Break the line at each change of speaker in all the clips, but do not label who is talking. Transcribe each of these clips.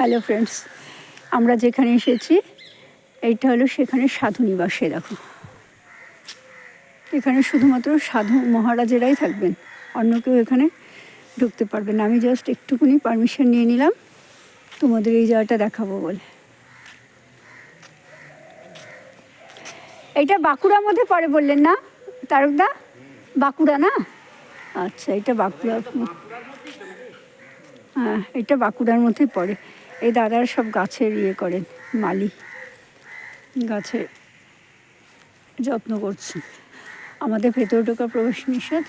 Hello friends, আমরা যেখানে এসেছি এইটা হলো সেখানে সাধু নিবাসে। দেখো এখানে শুধুমাত্র সাধু মহারাজেরাই থাকবেন, অন্য কেউ এখানে ঢুকতে পারবেন না। আমি জাস্ট একটুখানি পারমিশন নিয়ে নিলাম তোমাদের এই জায়গাটা দেখাবো বলে। এইটা বাঁকুড়ার মধ্যে পড়ে বললেন না তারকদা? বাঁকুড়া না? আচ্ছা, এটা বাঁকুড়া। হ্যাঁ, এটা বাঁকুড়ার মধ্যেই পড়ে। এই দাদারা সব গাছের করেন, মালি, গাছের যত্ন করছেন। আমাদের ভেতরে ঢোকার প্রবেশ নিষেধ,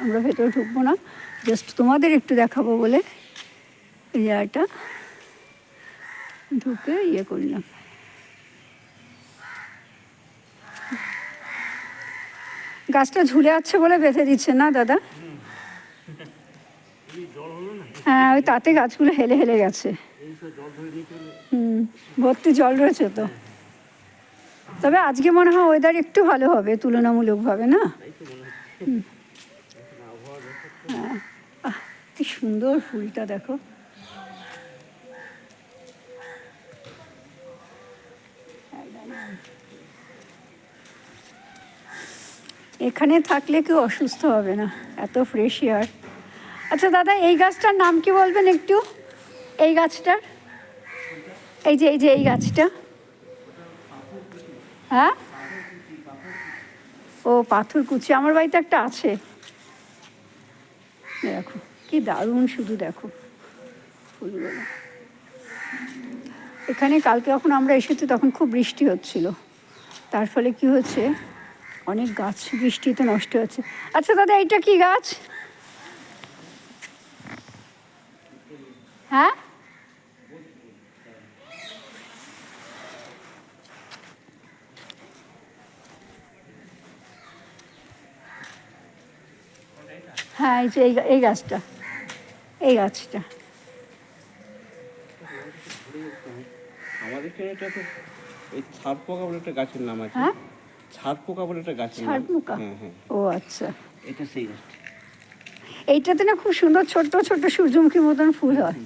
আমরা ভেতরে ঢুকবো না, জাস্ট তোমাদের একটু দেখাবো বলে এই জায়গাটা ঢুকে করলাম। গাছটা ঝুলে আছে বলে বেঁধে দিচ্ছে না দাদা? হ্যাঁ, ওই তাতে গাছগুলো হেলে হেলে গেছে। ভর্তি জল রয়েছে তো। তবে আজকে মনে হয় ওয়েদার একটু ভালো হবে তুলনামূলকভাবে, না? হ্যাঁ, কি সুন্দর ফুলটা দেখো। এখানে থাকলে কেউ অসুস্থ হবে না, এত ফ্রেশ এয়ার। আচ্ছা দাদা, এই গাছটার নাম কি বলবেন একটু? এই গাছটার, এই যে এই গাছটা, হ্যাঁ? ও পাথরকুচি, আমার বাড়িতে একটা আছে। দেখো কি দারুণ, শুধু দেখো ফুলগুলো। এখানে কালকে যখন আমরা এসেছি তখন খুব বৃষ্টি হচ্ছিল, তার ফলে কি হচ্ছে, অনেক গাছ বৃষ্টিতে নষ্ট হচ্ছে। আচ্ছা দাদা, এইটা কি গাছ? হ্যাঁ, হ্যাঁ, এই যে এই গাছটা, এই গাছটা।
আমাদের এখানে এটা তো এই ছাদ পোকা বলে একটা গাছের নাম আছে।
হ্যাঁ,
ছাদ পোকা বলে একটা গাছের নাম।
ছাদ পোকা?
হ্যাঁ হ্যাঁ,
ও আচ্ছা।
এটা সেই গাছ।
এইটাতে না খুব সুন্দর ছোট্ট ছোট্ট সূর্যমুখীর মতন ফুল হয়,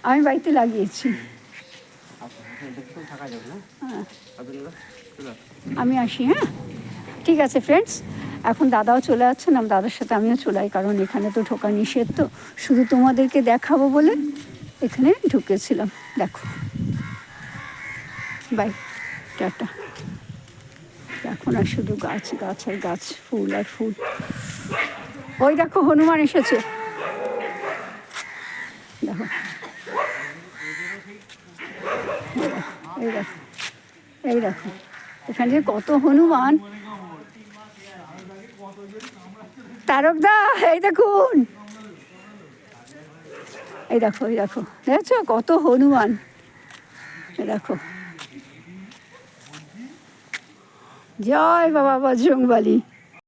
আমি বাড়িতে লাগিয়েছি। হ্যাঁ, আমি আসি। হ্যাঁ, ঠিক আছে ফ্রেন্ডস, এখন দাদাও চলে যাচ্ছেন, দাদার সাথে আমিও চলাই, কারণ এখানে তো ঢোকা নিষেধ, তো শুধু তোমাদেরকে দেখাবো বলে এখানে ঢুকেছিলাম। দেখো, বাই, টাটা। এখন আর শুধু গাছ গাছ আর গাছ, ফুল আর ফুল। ওই দেখো হনুমান এসেছে, দেখো, এই দেখো, এই দেখো, এখানে কত হনুমান। তারকদা, এই দেখুন, এই দেখো, এই দেখো, দেখছো কত হনুমান। দেখো, জয় বাবা বজরংবলী।